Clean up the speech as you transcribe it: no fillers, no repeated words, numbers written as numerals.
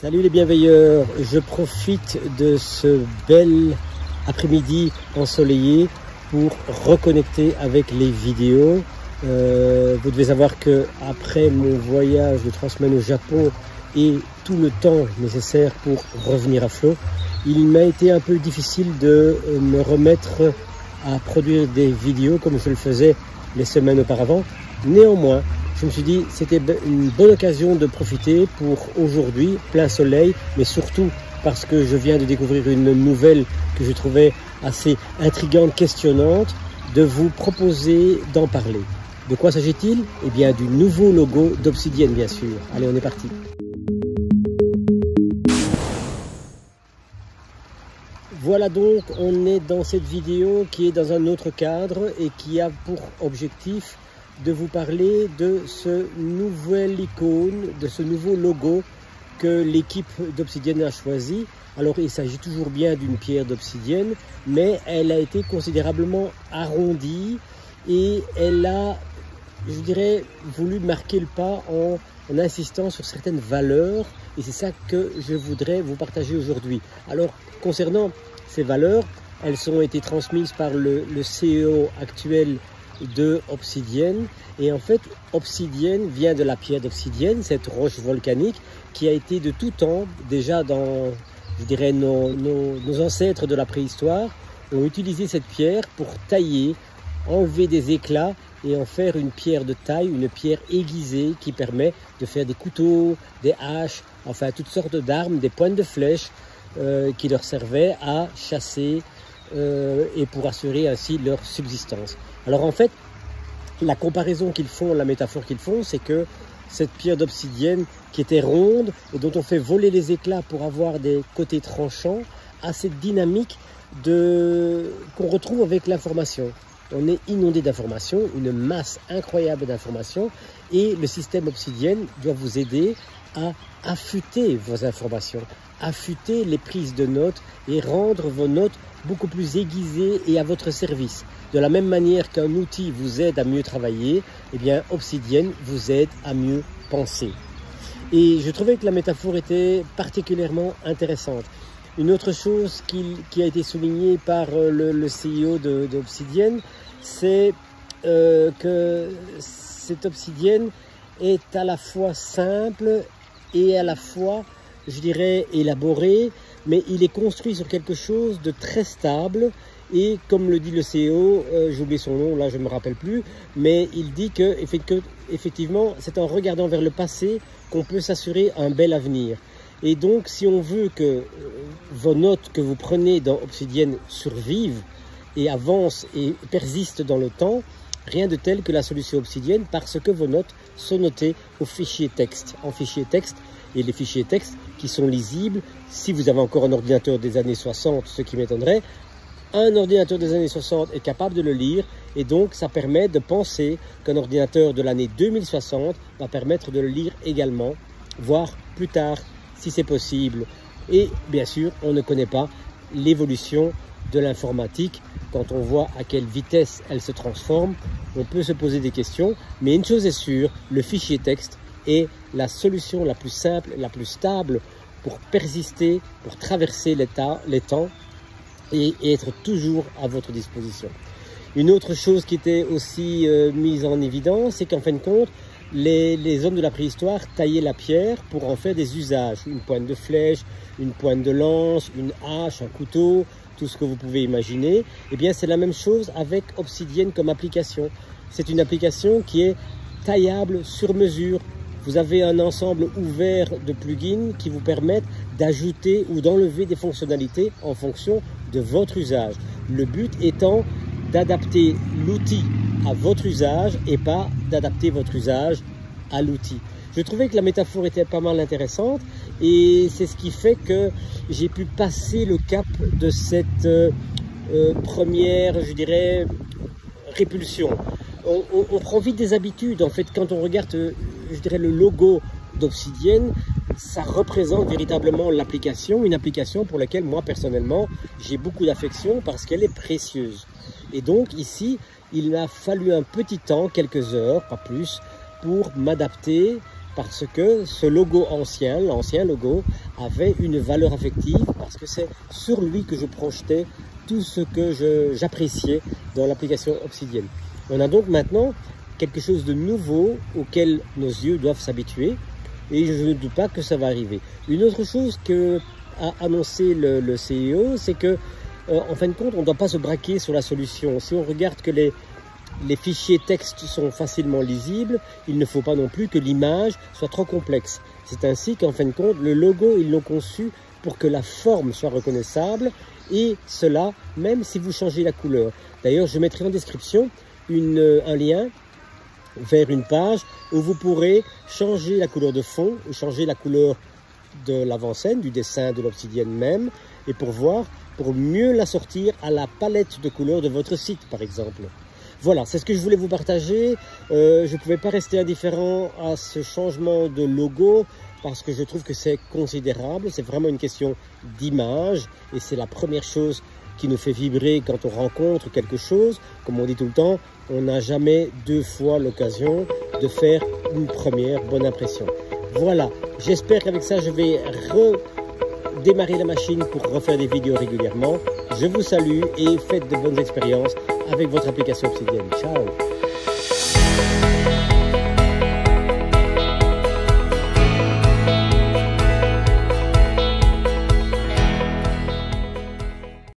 Salut les bienveilleurs, je profite de ce bel après-midi ensoleillé pour reconnecter avec les vidéos. Vous devez savoir que après mon voyage de 3 semaines au Japon et tout le temps nécessaire pour revenir à flot, il m'a été un peu difficile de me remettre à produire des vidéos comme je le faisais les semaines auparavant. Néanmoins, je me suis dit c'était une bonne occasion de profiter pour aujourd'hui, plein soleil, mais surtout parce que je viens de découvrir une nouvelle que je trouvais assez intrigante, questionnante, de vous proposer d'en parler. De quoi s'agit-il? Eh bien du nouveau logo d'Obsidian, bien sûr. Allez, on est parti. Voilà donc, on est dans cette vidéo qui est dans un autre cadre et qui a pour objectif de vous parler de ce nouvel icône, de ce nouveau logo que l'équipe d'Obsidian a choisi. Alors il s'agit toujours bien d'une pierre d'obsidienne, mais elle a été considérablement arrondie et elle a, je dirais, voulu marquer le pas en insistant sur certaines valeurs, et c'est ça que je voudrais vous partager aujourd'hui. Alors concernant ces valeurs, elles ont été transmises par le CEO actuel de Obsidian, et en fait Obsidian vient de la pierre d'obsidienne, cette roche volcanique qui a été de tout temps, déjà dans, je dirais, nos ancêtres de la préhistoire ont utilisé cette pierre pour tailler, enlever des éclats et en faire une pierre de taille, une pierre aiguisée qui permet de faire des couteaux, des haches, enfin toutes sortes d'armes, des pointes de flèches qui leur servaient à chasser et pour assurer ainsi leur subsistance. Alors en fait, la comparaison qu'ils font, la métaphore qu'ils font, c'est que cette pierre d'obsidienne qui était ronde et dont on fait voler les éclats pour avoir des côtés tranchants, a cette dynamique qu'on retrouve avec l'information. On est inondé d'informations, une masse incroyable d'informations, et le système Obsidian doit vous aider à affûter vos informations, affûter les prises de notes et rendre vos notes beaucoup plus aiguisées et à votre service. De la même manière qu'un outil vous aide à mieux travailler, eh bien Obsidian vous aide à mieux penser. Et je trouvais que la métaphore était particulièrement intéressante. Une autre chose qui a été soulignée par le CEO d'Obsidian, c'est que cette Obsidian est à la fois simple et à la fois, je dirais, élaboré, mais il est construit sur quelque chose de très stable. Et comme le dit le CEO, j'ai oublié son nom, là je ne me rappelle plus, mais il dit que effectivement c'est en regardant vers le passé qu'on peut s'assurer un bel avenir. Et donc si on veut que vos notes que vous prenez dans Obsidian survivent et avancent et persistent dans le temps, rien de tel que la solution Obsidian, parce que vos notes sont notées au fichier texte, en fichier texte, et les fichiers texte qui sont lisibles, si vous avez encore un ordinateur des années 60, ce qui m'étonnerait, un ordinateur des années 60 est capable de le lire, et donc ça permet de penser qu'un ordinateur de l'année 2060 va permettre de le lire également, voire plus tard si c'est possible. Et bien sûr, on ne connaît pas l'évolution de l'informatique. Quand on voit à quelle vitesse elle se transforme, on peut se poser des questions, mais une chose est sûre, le fichier texte est la solution la plus simple, la plus stable pour persister, pour traverser les temps et être toujours à votre disposition. Une autre chose qui était aussi mise en évidence, c'est qu'en fin de compte, les hommes de la préhistoire taillaient la pierre pour en faire des usages. Une pointe de flèche, une pointe de lance, une hache, un couteau, tout ce que vous pouvez imaginer. Eh bien, c'est la même chose avec Obsidian comme application. C'est une application qui est taillable sur mesure. Vous avez un ensemble ouvert de plugins qui vous permettent d'ajouter ou d'enlever des fonctionnalités en fonction de votre usage. Le but étant d'adapter l'outil à votre usage et pas d'adapter votre usage à l'outil. Je trouvais que la métaphore était pas mal intéressante, et c'est ce qui fait que j'ai pu passer le cap de cette première, je dirais, répulsion. On prend vite des habitudes. En fait, quand on regarde, je dirais, le logo d'Obsidian, ça représente véritablement l'application, une application pour laquelle moi personnellement j'ai beaucoup d'affection parce qu'elle est précieuse. Et donc ici, il m'a fallu un petit temps, quelques heures, pas plus, pour m'adapter, parce que ce logo ancien, l'ancien logo, avait une valeur affective parce que c'est sur lui que je projetais tout ce que j'appréciais dans l'application Obsidian. On a donc maintenant quelque chose de nouveau auquel nos yeux doivent s'habituer et je ne doute pas que ça va arriver. Une autre chose que a annoncé le CEO, c'est que en fin de compte, on ne doit pas se braquer sur la solution. Si on regarde que les fichiers texte sont facilement lisibles, il ne faut pas non plus que l'image soit trop complexe. C'est ainsi qu'en fin de compte, le logo, ils l'ont conçu pour que la forme soit reconnaissable et cela, même si vous changez la couleur. D'ailleurs, je mettrai en description un lien vers une page où vous pourrez changer la couleur de fond ou changer la couleur de l'avant-scène, du dessin de l'Obsidian même, et pour mieux l'assortir à la palette de couleurs de votre site, par exemple. Voilà, c'est ce que je voulais vous partager. Je ne pouvais pas rester indifférent à ce changement de logo parce que je trouve que c'est considérable. C'est vraiment une question d'image et c'est la première chose qui nous fait vibrer quand on rencontre quelque chose. Comme on dit tout le temps, on n'a jamais deux fois l'occasion de faire une première bonne impression. Voilà, j'espère qu'avec ça, je vais redémarrer la machine pour refaire des vidéos régulièrement. Je vous salue et faites de bonnes expériences avec votre application Obsidian. Ciao!